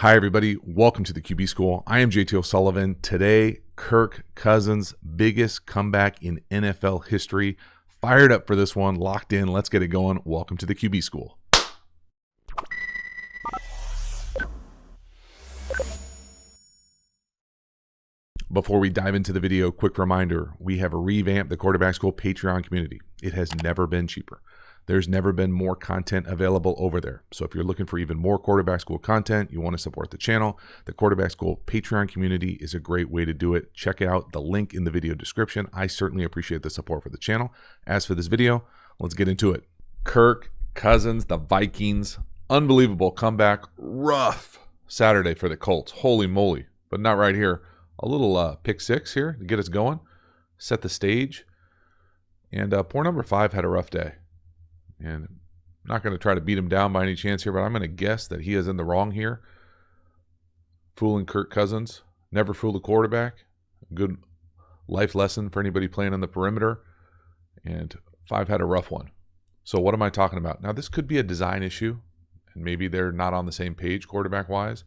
Hi, everybody. Welcome to the QB School. I am JT O'Sullivan. Today, Kirk Cousins' biggest comeback in NFL history. Fired up for this one. Locked in. Let's get it going. Welcome to the QB School. Before we dive into the video, quick reminder, we have revamped the Quarterback School Patreon community. It has never been cheaper. There's never been more content available over there. So if you're looking for even more Quarterback School content, you want to support the channel, the Quarterback School Patreon community is a great way to do it. Check out the link in the video description. I certainly appreciate the support for the channel. As for this video, let's get into it. Kirk Cousins, the Vikings, unbelievable comeback. Rough Saturday for the Colts. Holy moly. But not right here. A little pick six here to get us going, set the stage. And poor number 5 had a rough day. And I'm not going to try to beat him down by any chance here, but I'm going to guess that he is in the wrong here. Fooling Kirk Cousins. Never fool the quarterback. Good life lesson for anybody playing on the perimeter. And 5 had a rough one. So what am I talking about? Now, this could be a design issue, and maybe they're not on the same page quarterback-wise.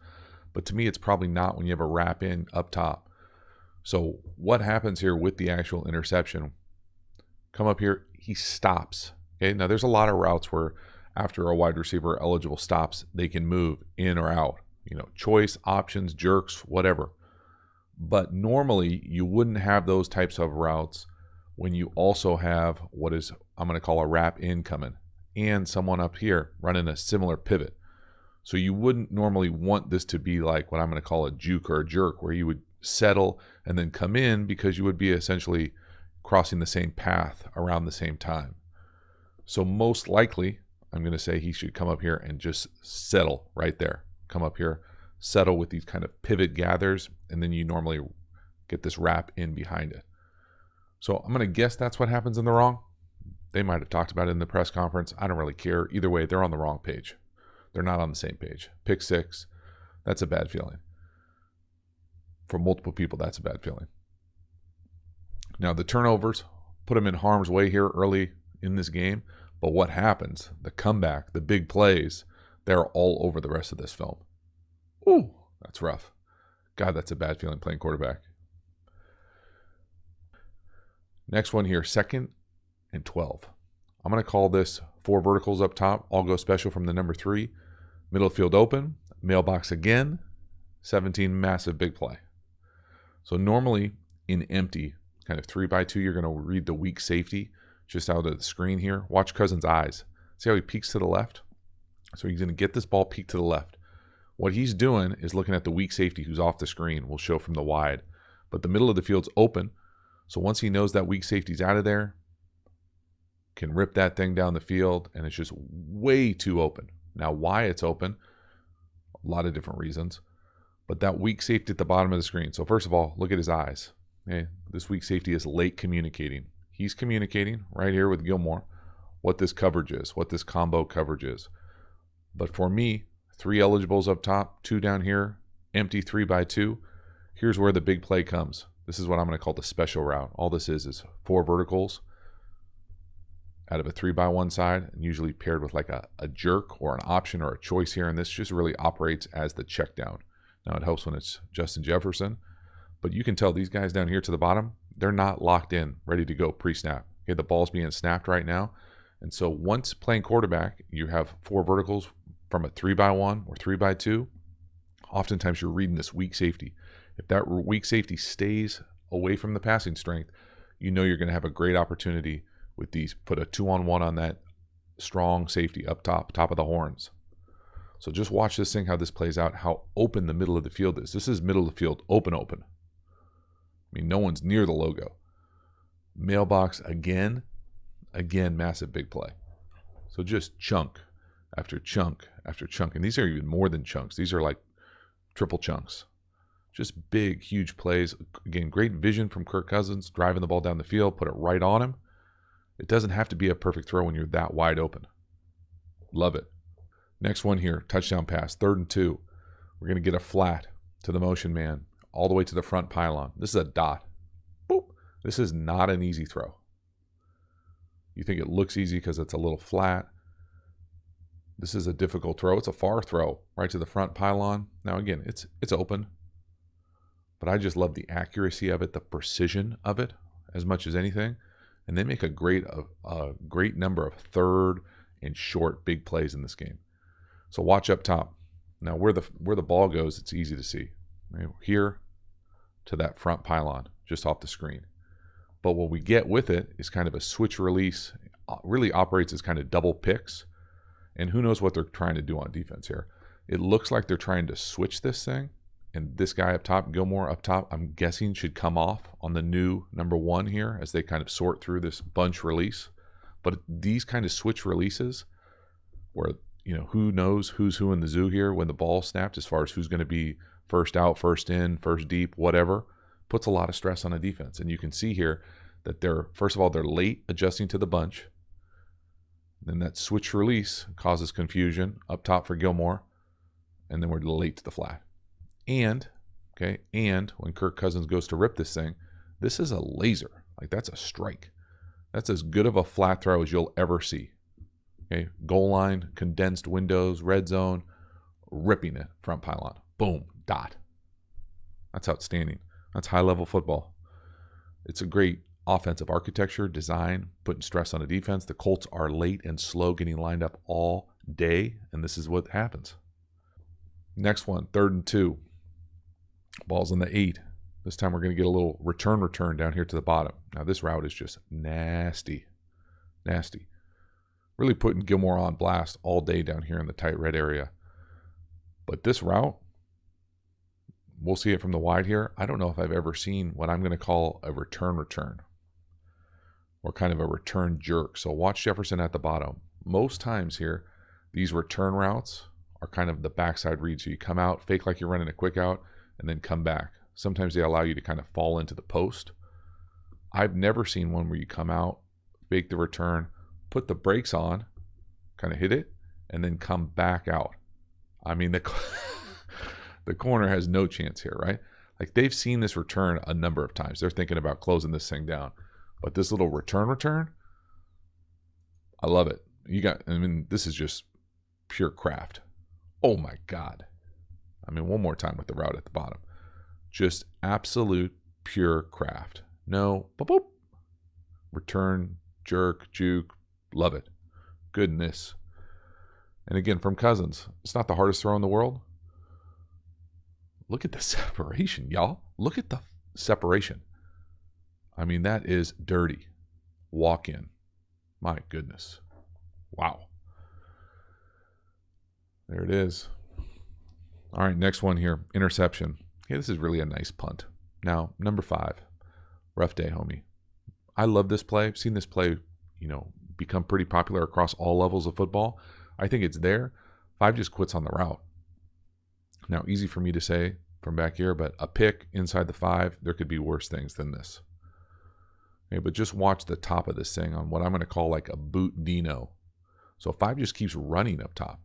But to me, it's probably not when you have a wrap in up top. So what happens here with the actual interception? Come up here, he stops. Okay, now there's a lot of routes where after a wide receiver eligible stops, they can move in or out. You know, choice, options, jerks, whatever. But normally you wouldn't have those types of routes when you also have what is, I'm going to call a wrap in coming, and someone up here running a similar pivot. So you wouldn't normally want this to be like what I'm going to call a juke or a jerk, where you would settle and then come in, because you would be essentially crossing the same path around the same time. So most likely, I'm going to say he should come up here and just settle right there. Come up here, settle with these kind of pivot gathers, and then you normally get this wrap in behind it. So I'm going to guess that's what happens in the wrong. They might have talked about it in the press conference. I don't really care. Either way, they're on the wrong page. They're not on the same page. Pick 6, that's a bad feeling. For multiple people, that's a bad feeling. Now, the turnovers put them in harm's way here early in this game. But what happens? The comeback, the big plays, they're all over the rest of this film. Ooh, that's rough. God, that's a bad feeling playing quarterback. Next one here, 2nd and 12. I'm going to call this 4 verticals up top. I'll go special from the number 3. Middle field open. Mailbox again. 17, massive big play. So normally in empty, kind of 3x2, you're going to read the weak safety just out of the screen here. Watch Cousins' eyes. See how he peeks to the left? So he's going to get this ball peek to the left. What he's doing is looking at the weak safety who's off the screen. We'll show from the wide. But the middle of the field's open. So once he knows that weak safety's out of there, can rip that thing down the field, and it's just way too open. Now, why it's open? A lot of different reasons. But that weak safety at the bottom of the screen. So first of all, look at his eyes. Okay? This weak safety is late communicating. He's communicating right here with Gilmore what this coverage is, what this combo coverage is. But for me, 3 eligibles up top, 2 down here, empty 3x2. Here's where the big play comes. This is what I'm going to call the special route. All this is 4 verticals out of a 3x1 side, and usually paired with like a jerk or an option or a choice here. And this just really operates as the check down. Now, it helps when it's Justin Jefferson, but you can tell these guys down here to the bottom, they're not locked in, ready to go pre-snap. Okay, the ball's being snapped right now. And so once playing quarterback, you have 4 verticals from a 3x1 or 3x2. Oftentimes you're reading this weak safety. If that weak safety stays away from the passing strength, you know you're going to have a great opportunity with these. Put a 2-on-1 on that strong safety up top of the horns. So just watch this thing, how this plays out, how open the middle of the field is. This is middle of the field, open. I mean, no one's near the logo. Mailbox again, massive big play. So just chunk after chunk after chunk. And these are even more than chunks. These are like triple chunks. Just big, huge plays. Again, great vision from Kirk Cousins, driving the ball down the field, put it right on him. It doesn't have to be a perfect throw when you're that wide open. Love it. Next one here, touchdown pass, 3rd and 2. We're going to get a flat to the motion man, all the way to the front pylon. This is a dot. Boop. This is not an easy throw. You think it looks easy because it's a little flat. This is a difficult throw. It's a far throw right to the front pylon. Now, again, it's open, but I just love the accuracy of it, the precision of it as much as anything. And they make a great number of third and short big plays in this game. So watch up top. Now, where the ball goes, it's easy to see. Right? Here to that front pylon, just off the screen. But what we get with it is kind of a switch release. Really operates as kind of double picks. And who knows what they're trying to do on defense here. It looks like they're trying to switch this thing. And this guy up top, Gilmore up top, I'm guessing should come off on the new number 1 here as they kind of sort through this bunch release. But these kind of switch releases where, you know, who knows who's who in the zoo here when the ball snapped as far as who's going to be first out, first in, first deep, whatever, puts a lot of stress on a defense. And you can see here that first of all, they're late adjusting to the bunch. Then that switch release causes confusion up top for Gilmore. And then we're late to the flat. And when Kirk Cousins goes to rip this thing, this is a laser. Like, that's a strike. That's as good of a flat throw as you'll ever see. Okay, goal line, condensed windows, red zone, ripping it, front pylon. Boom, dot. That's outstanding. That's high-level football. It's a great offensive architecture, design, putting stress on a defense. The Colts are late and slow getting lined up all day, and this is what happens. Next one, 3rd and 2. Ball's on the 8. This time we're going to get a little return down here to the bottom. Now this route is just nasty. Nasty. Really putting Gilmore on blast all day down here in the tight red area. But this route, we'll see it from the wide here. I don't know if I've ever seen what I'm going to call a return or kind of a return jerk. So watch Jefferson at the bottom. Most times here, these return routes are kind of the backside read. So you come out, fake like you're running a quick out, and then come back. Sometimes they allow you to kind of fall into the post. I've never seen one where you come out, fake the return, put the brakes on, kind of hit it, and then come back out. I mean, the corner has no chance here, right? Like, they've seen this return a number of times. They're thinking about closing this thing down. But this little return, I love it. This is just pure craft. Oh my God. I mean, one more time with the route at the bottom. Just absolute pure craft. No, boop, boop. Return, jerk, juke. Love it. Goodness. And again, from Cousins, it's not the hardest throw in the world. Look at the separation, y'all. Look at the separation. I mean, that is dirty. Walk in. My goodness. Wow. There it is. All right, next one here. Interception. Okay, this is really a nice punt. Now, number 5. Rough day, homie. I love this play. I've seen this play, become pretty popular across all levels of football. I think it's there. 5 just quits on the route. Now, easy for me to say from back here, but a pick inside the 5, there could be worse things than this. Okay, but just watch the top of this thing on what I'm going to call like a boot Dino. So 5 just keeps running up top.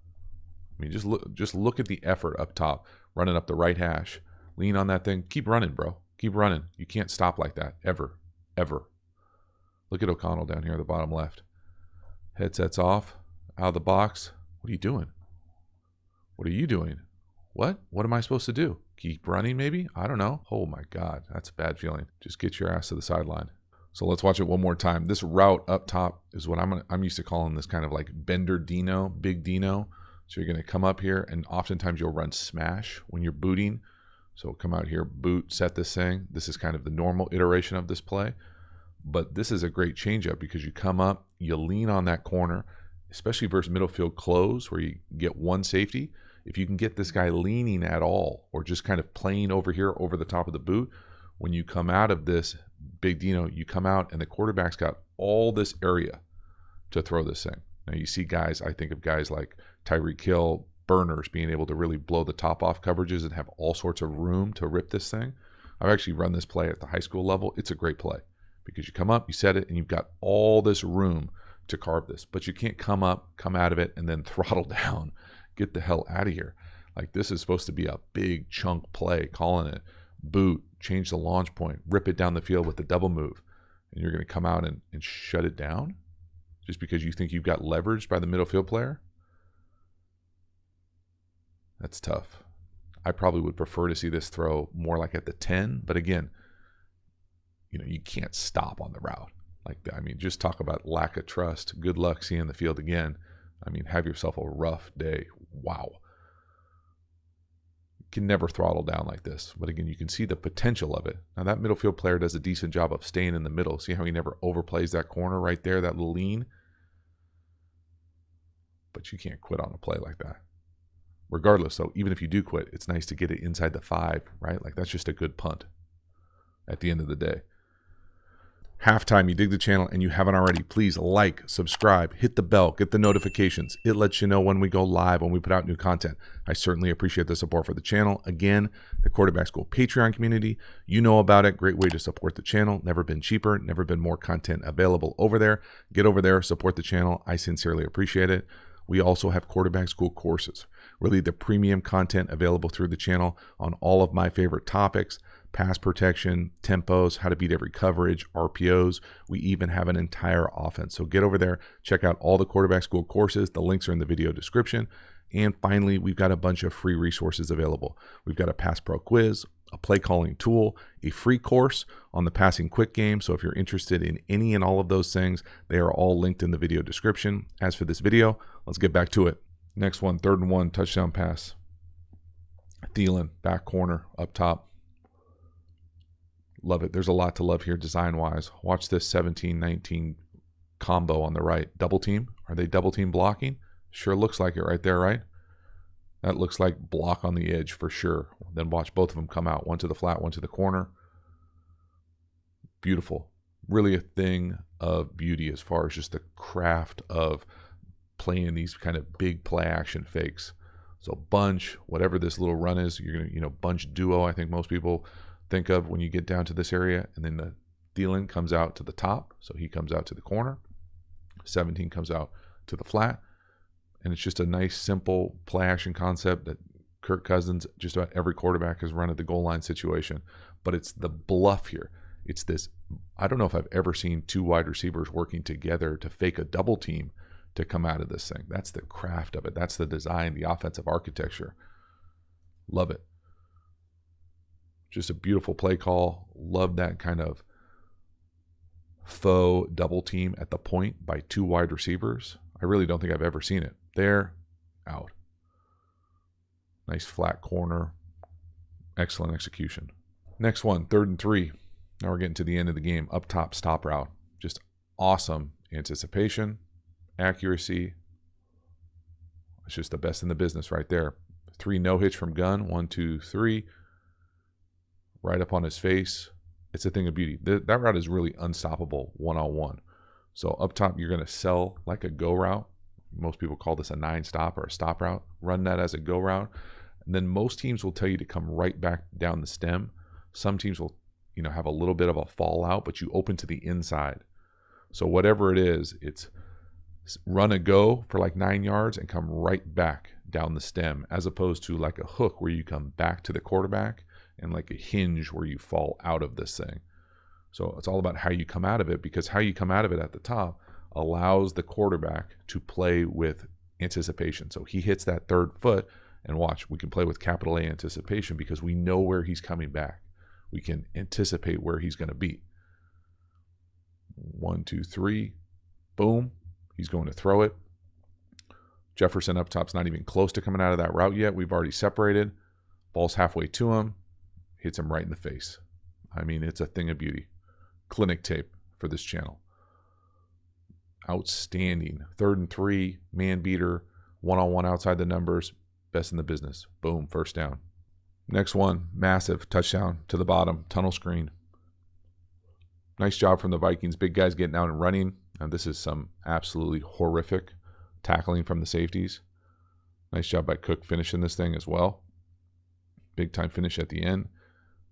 I mean, just look at the effort up top, running up the right hash. Lean on that thing. Keep running, bro. Keep running. You can't stop like that, ever, ever. Look at O'Connell down here at the bottom left. Headsets off, out of the box. What are you doing? What are you doing? What? What am I supposed to do? Keep running maybe? I don't know. Oh my God, that's a bad feeling. Just get your ass to the sideline. So let's watch it one more time. This route up top is what I'm used to calling this kind of like bender Dino, big Dino. So you're going to come up here, and oftentimes you'll run smash when you're booting. So come out here, boot, set this thing. This is kind of the normal iteration of this play. But this is a great changeup because you come up, you lean on that corner, especially versus middle field close where you get one safety. If you can get this guy leaning at all or just kind of playing over here over the top of the boot, when you come out of this big Dino, you come out and the quarterback's got all this area to throw this thing. Now you see guys, I think of guys like Tyreek Hill, burners, being able to really blow the top off coverages and have all sorts of room to rip this thing. I've actually run this play at the high school level. It's a great play because you come up, you set it, and you've got all this room to carve this. But you can't come up, come out of it, and then throttle down. Get the hell out of here. Like, this is supposed to be a big chunk play, calling it boot, change the launch point, rip it down the field with the double move. And you're going to come out and shut it down just because you think you've got leverage by the middle field player? That's tough. I probably would prefer to see this throw more like at the 10, but again, you can't stop on the route. I mean, just talk about lack of trust. Good luck seeing the field again. I mean, have yourself a rough day. Wow. You can never throttle down like this. But again, you can see the potential of it. Now, that middle field player does a decent job of staying in the middle. See how he never overplays that corner right there, that little lean? But you can't quit on a play like that. Regardless, though, even if you do quit, it's nice to get it inside the 5, right? Like, that's just a good punt at the end of the day. Halftime, you dig the channel and you haven't already, please like, subscribe, hit the bell, get the notifications. It lets you know when we go live, when we put out new content. I certainly appreciate the support for the channel. Again, the Quarterback School Patreon community, you know about it. Great way to support the channel. Never been cheaper, never been more content available over there. Get over there, support the channel. I sincerely appreciate it. We also have Quarterback School courses, really the premium content available through the channel on all of my favorite topics. Pass protection, tempos, how to beat every coverage, RPOs. We even have an entire offense. So get over there, check out all the Quarterback School courses. The links are in the video description. And finally, we've got a bunch of free resources available. We've got a Pass Pro Quiz, a play calling tool, a free course on the passing quick game. So if you're interested in any and all of those things, they are all linked in the video description. As for this video, let's get back to it. Next one, 3rd and 1, touchdown pass. Thielen, back corner, up top. Love it. There's a lot to love here design-wise. Watch this 17-19 combo on the right. Double team. Are they double team blocking? Sure looks like it right there, right? That looks like block on the edge for sure. Then watch both of them come out. One to the flat, one to the corner. Beautiful. Really a thing of beauty as far as just the craft of playing these kind of big play action fakes. So bunch, whatever this little run is, you're going to, bunch duo, I think most people think of when you get down to this area, and then the Thielen comes out to the top, so he comes out to the corner. 17 comes out to the flat, and it's just a nice, simple play action concept that Kirk Cousins, just about every quarterback has run at the goal line situation. But it's the bluff here. It's this, I don't know if I've ever seen 2 wide receivers working together to fake a double team to come out of this thing. That's the craft of it. That's the design, the offensive architecture. Love it. Just a beautiful play call. Love that kind of faux double team at the point by 2 wide receivers. I really don't think I've ever seen it. There, out. Nice flat corner. Excellent execution. Next one, 3rd and 3. Now we're getting to the end of the game. Up top, stop route. Just awesome anticipation, accuracy. It's just the best in the business right there. 3 no hitch from gun. 1, 2, 3. Right up on his face. It's a thing of beauty. That route is really unstoppable one-on-one. So up top, you're going to sell like a go route. Most people call this a 9-stop or a stop route. Run that as a go route. And then most teams will tell you to come right back down the stem. Some teams will, have a little bit of a fallout, but you open to the inside. So whatever it is, it's run a go for like 9 yards and come right back down the stem, as opposed to like a hook where you come back to the quarterback, and like a hinge where you fall out of this thing. So it's all about how you come out of it, because how you come out of it at the top allows the quarterback to play with anticipation. So he hits that 3rd foot, and watch, we can play with capital A anticipation because we know where he's coming back. We can anticipate where he's going to be. 1, 2, 3, boom. He's going to throw it. Jefferson up top's not even close to coming out of that route yet. We've already separated. Ball's halfway to him. Hits him right in the face. I mean, it's a thing of beauty. Clinic tape for this channel. Outstanding. 3rd and 3, man beater, one-on-one outside the numbers. Best in the business. Boom, first down. Next one, massive touchdown to the bottom, tunnel screen. Nice job from the Vikings. Big guys getting out and running. Now this is some absolutely horrific tackling from the safeties. Nice job by Cook finishing this thing as well. Big time finish at the end.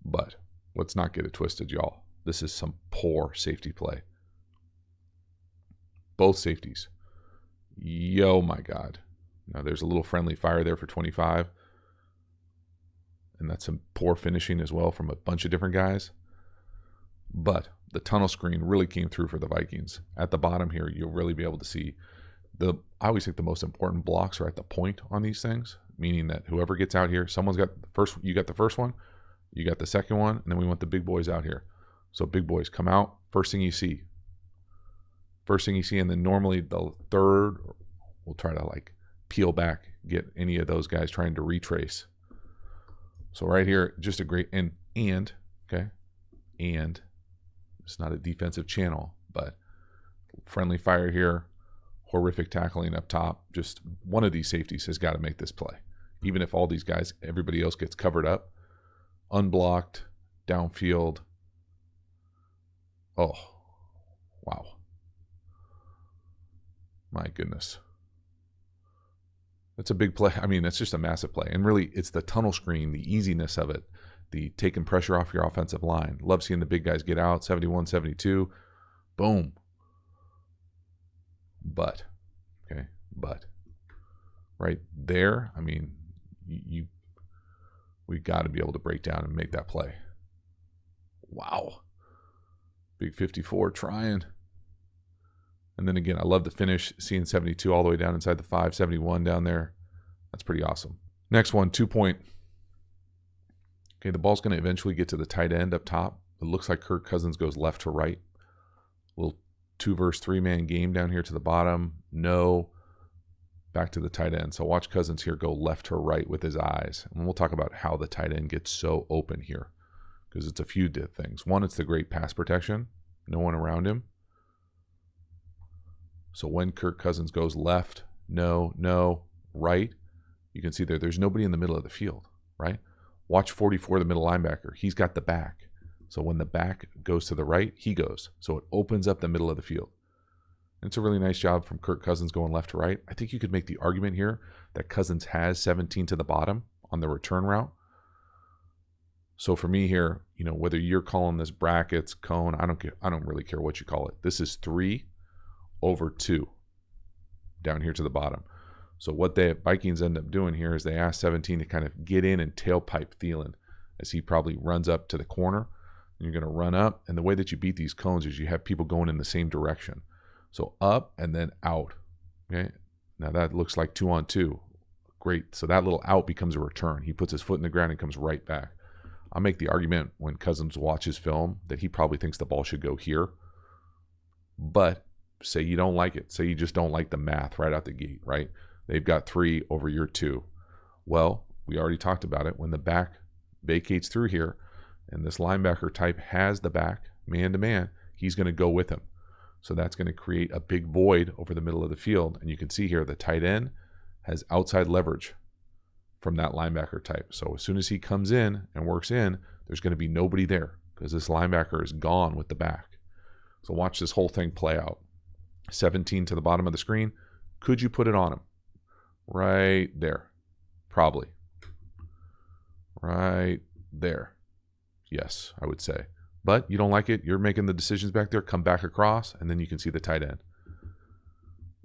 But let's not get it twisted, y'all. This is some poor safety play. Both safeties. Yo, my God. Now there's a little friendly fire there for 25. And that's some poor finishing as well from a bunch of different guys. But the tunnel screen really came through for the Vikings. At the bottom here, you'll really be able to see I always think the most important blocks are at the point on these things. meaning that whoever gets out here, someone's got the first, you got the first one, you got the second one, and then we want the big boys out here. So big boys come out, first thing you see. First thing you see, and then normally the third, we'll try to like peel back, get any of those guys trying to retrace. So right here, just a great, and okay, and it's not a defensive channel, but friendly fire here, horrific tackling up top. Just one of these safeties has got to make this play. Even if all these guys, everybody else gets covered up, unblocked, downfield. Oh, wow. My goodness. That's a big play. I mean, that's just a massive play. And really, it's the tunnel screen, the easiness of it, the taking pressure off your offensive line. Love seeing the big guys get out, 71, 72. Boom. But right there, I mean, we got to be able to break down and make that play. Wow. Big 54 trying. And then again, I love the finish, seeing 72 all the way down inside the 5, 71 down there. That's pretty awesome. Next one, 2-point. Okay, the ball's going to eventually get to the tight end up top. It looks like Kirk Cousins goes left to right. Little 2 versus 3 man game down here to the bottom. No. Back to the tight end. So watch Cousins here go left to right with his eyes. And we'll talk about how the tight end gets so open here, because it's a few things. One, it's the great pass protection. No one around him. So when Kirk Cousins goes left, no, right, you can see there's nobody in the middle of the field, right? Watch 44, the middle linebacker. He's got the back. So when the back goes to the right, he goes. So it opens up the middle of the field. And it's a really nice job from Kirk Cousins going left to right. I think you could make the argument here that Cousins has 17 to the bottom on the return route. So for me here, you know, whether you're calling this brackets, cone, I don't really care what you call it. This is 3 over 2 down here to the bottom. So what the Vikings end up doing here is they ask 17 to kind of get in and tailpipe Thielen as he probably runs up to the corner. And you're going to run up, and the way that you beat these cones is you have people going in the same direction. So up and then out. Okay, now that looks like 2 on 2. Great. So that little out becomes a return. He puts his foot in the ground and comes right back. I'll make the argument when Cousins watches film that he probably thinks the ball should go here. But say you don't like it. Say you just don't like the math right out the gate, right? They've got 3 over your 2. Well, we already talked about it. When the back vacates through here and this linebacker type has the back man-to-man, he's going to go with him. So that's going to create a big void over the middle of the field. And you can see here the tight end has outside leverage from that linebacker type. So as soon as he comes in and works in, there's going to be nobody there because this linebacker is gone with the back. So watch this whole thing play out. 17 to the bottom of the screen. Could you put it on him? Right there. Probably. Right there. Yes, I would say. But you don't like it. You're making the decisions back there. Come back across, and then you can see the tight end.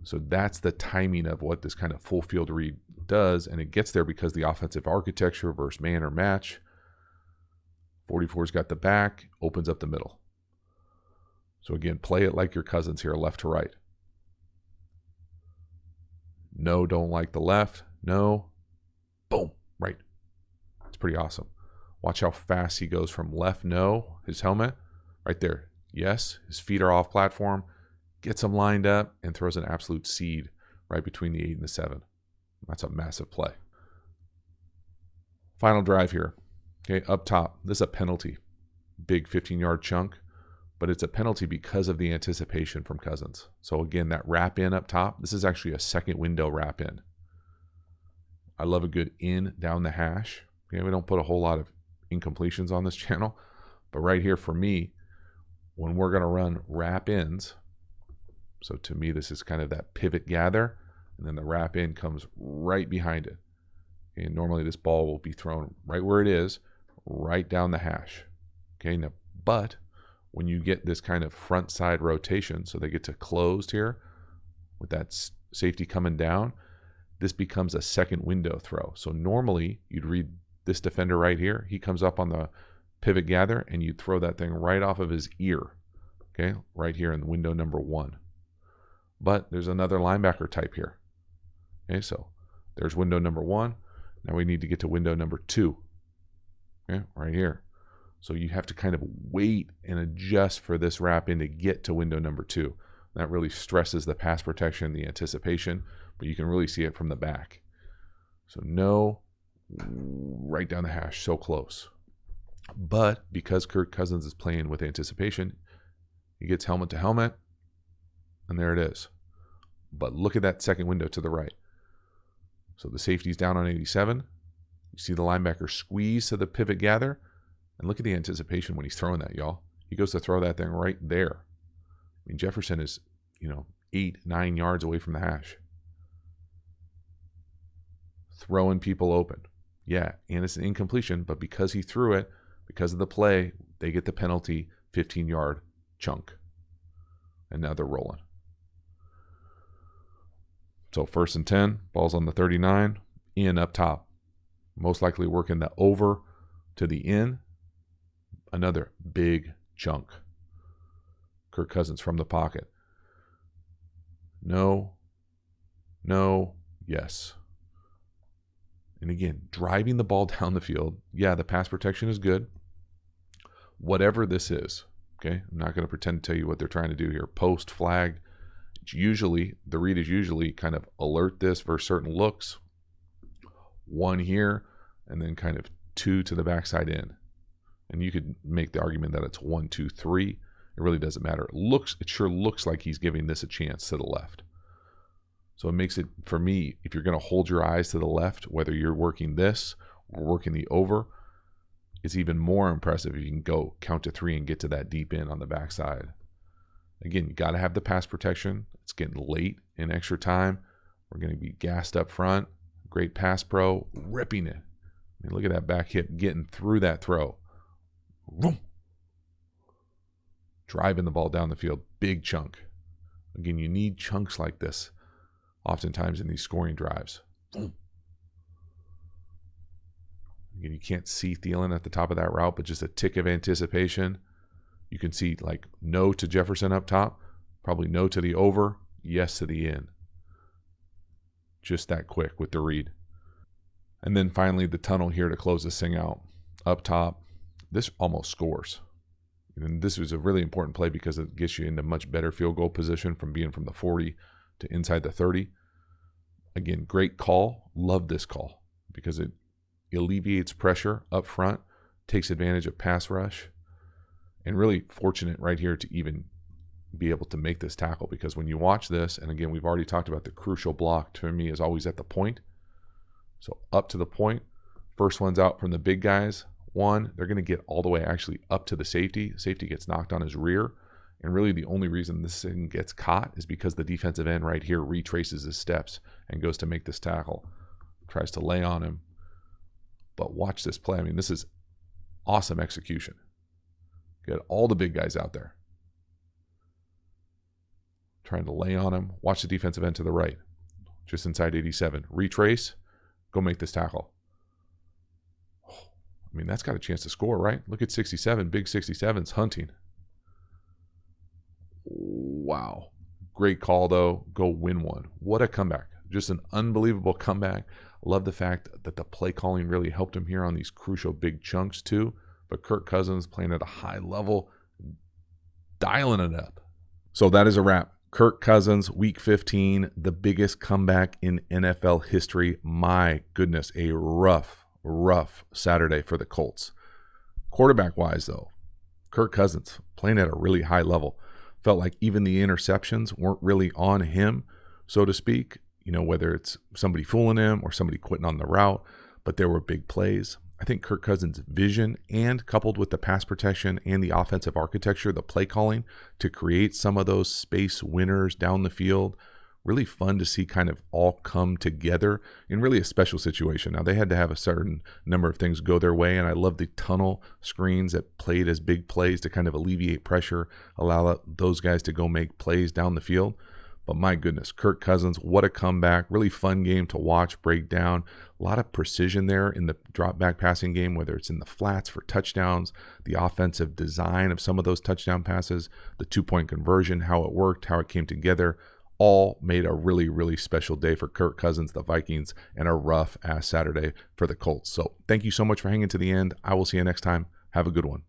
So that's the timing of what this kind of full field read does, and it gets there because the offensive architecture versus man or match. 44's got the back, opens up the middle. So again, play it like your Cousins here, left to right. No, don't like the left. No. Boom. Right. It's pretty awesome. Watch how fast he goes from left, no, his helmet, right there. Yes, his feet are off platform. Gets him lined up and throws an absolute seed right between the 8 and the 7. That's a massive play. Final drive here. Okay, up top. This is a penalty. Big 15-yard chunk. But it's a penalty because of the anticipation from Cousins. So again, that wrap in up top, this is actually a second window wrap in. I love a good in down the hash. Okay, we don't put a whole lot of incompletions on this channel, but right here for me, when we're going to run wrap ins, so to me, this is kind of that pivot gather, and then the wrap in comes right behind it. And normally this ball will be thrown right where it is, right down the hash. Okay, now, but when you get this kind of front side rotation, so they get to closed here with that safety coming down, this becomes a second window throw. So normally you'd read this defender right here. He comes up on the pivot gather and you throw that thing right off of his ear. Okay, right here in window number 1. But there's another linebacker type here. Okay, so there's window number 1. Now we need to get to window number 2. Okay, right here. So you have to kind of wait and adjust for this wrap in to get to window number 2. That really stresses the pass protection, the anticipation, but you can really see it from the back. So no, right down the hash, so close. But because Kirk Cousins is playing with anticipation, he gets helmet to helmet, and there it is. But look at that second window to the right. So the safety's down on 87. You see the linebacker squeeze to the pivot gather, and look at the anticipation when he's throwing that, y'all. He goes to throw that thing right there. I mean, Jefferson is, 8-9 yards away from the hash. Throwing people open. Yeah, and it's an incompletion, but because he threw it, because of the play, they get the penalty, 15-yard chunk. And now they're rolling. So 1st and 10, ball's on the 39, in up top. Most likely working the over to the in. Another big chunk. Kirk Cousins from the pocket. No, yes. And again, driving the ball down the field. Yeah, the pass protection is good. Whatever this is, okay? I'm not going to pretend to tell you what they're trying to do here. Post, flag. It's usually, the read is usually kind of alert this for certain looks. 1 here, and then kind of 2 to the backside in. And you could make the argument that it's 1, 2, 3. It really doesn't matter. It sure looks like he's giving this a chance to the left. So it makes it, for me, if you're going to hold your eyes to the left, whether you're working this or working the over, it's even more impressive if you can go count to 3 and get to that deep in on the backside. Again, you got to have the pass protection. It's getting late in extra time. We're going to be gassed up front. Great pass pro, ripping it. I mean, look at that back hip getting through that throw. Boom. Driving the ball down the field, big chunk. Again, you need chunks like this oftentimes in these scoring drives. Boom. Again, you can't see Thielen at the top of that route, but just a tick of anticipation. You can see like no to Jefferson up top, probably no to the over, yes to the in. Just that quick with the read. And then finally the tunnel here to close this thing out. Up top, this almost scores. And this was a really important play because it gets you into much better field goal position from being from the 40 to inside the 30. Again, great call. Love this call because it alleviates pressure up front, takes advantage of pass rush, and really fortunate right here to even be able to make this tackle because when you watch this, and again, we've already talked about the crucial block to me is always at the point. So up to the point, first one's out from the big guys. One, they're going to get all the way actually up to the safety. Safety gets knocked on his rear. And really the only reason this thing gets caught is because the defensive end right here retraces his steps and goes to make this tackle. Tries to lay on him. But watch this play. I mean, this is awesome execution. Get all the big guys out there. Trying to lay on him. Watch the defensive end to the right. Just inside 87. Retrace. Go make this tackle. I mean, that's got a chance to score, right? Look at 67. Big 67's hunting. Wow. Great call, though. Go win one. What a comeback. Just an unbelievable comeback. Love the fact that the play calling really helped him here on these crucial big chunks, too. But Kirk Cousins playing at a high level, dialing it up. So that is a wrap. Kirk Cousins, Week 15, the biggest comeback in NFL history. My goodness, a rough Saturday for the Colts. Quarterback-wise, though, Kirk Cousins playing at a really high level. Felt like even the interceptions weren't really on him, so to speak, whether it's somebody fooling him or somebody quitting on the route, but there were big plays. I think Kirk Cousins' vision and coupled with the pass protection and the offensive architecture, the play calling to create some of those space winners down the field, really fun to see kind of all come together in really a special situation. Now, they had to have a certain number of things go their way, and I love the tunnel screens that played as big plays to kind of alleviate pressure, allow those guys to go make plays down the field. But my goodness, Kirk Cousins, what a comeback. Really fun game to watch, break down. A lot of precision there in the drop back passing game, whether it's in the flats for touchdowns, the offensive design of some of those touchdown passes, the 2-point conversion, how it worked, how it came together. all made a really, really special day for Kirk Cousins, the Vikings, and a rough-ass Saturday for the Colts. So thank you so much for hanging to the end. I will see you next time. Have a good one.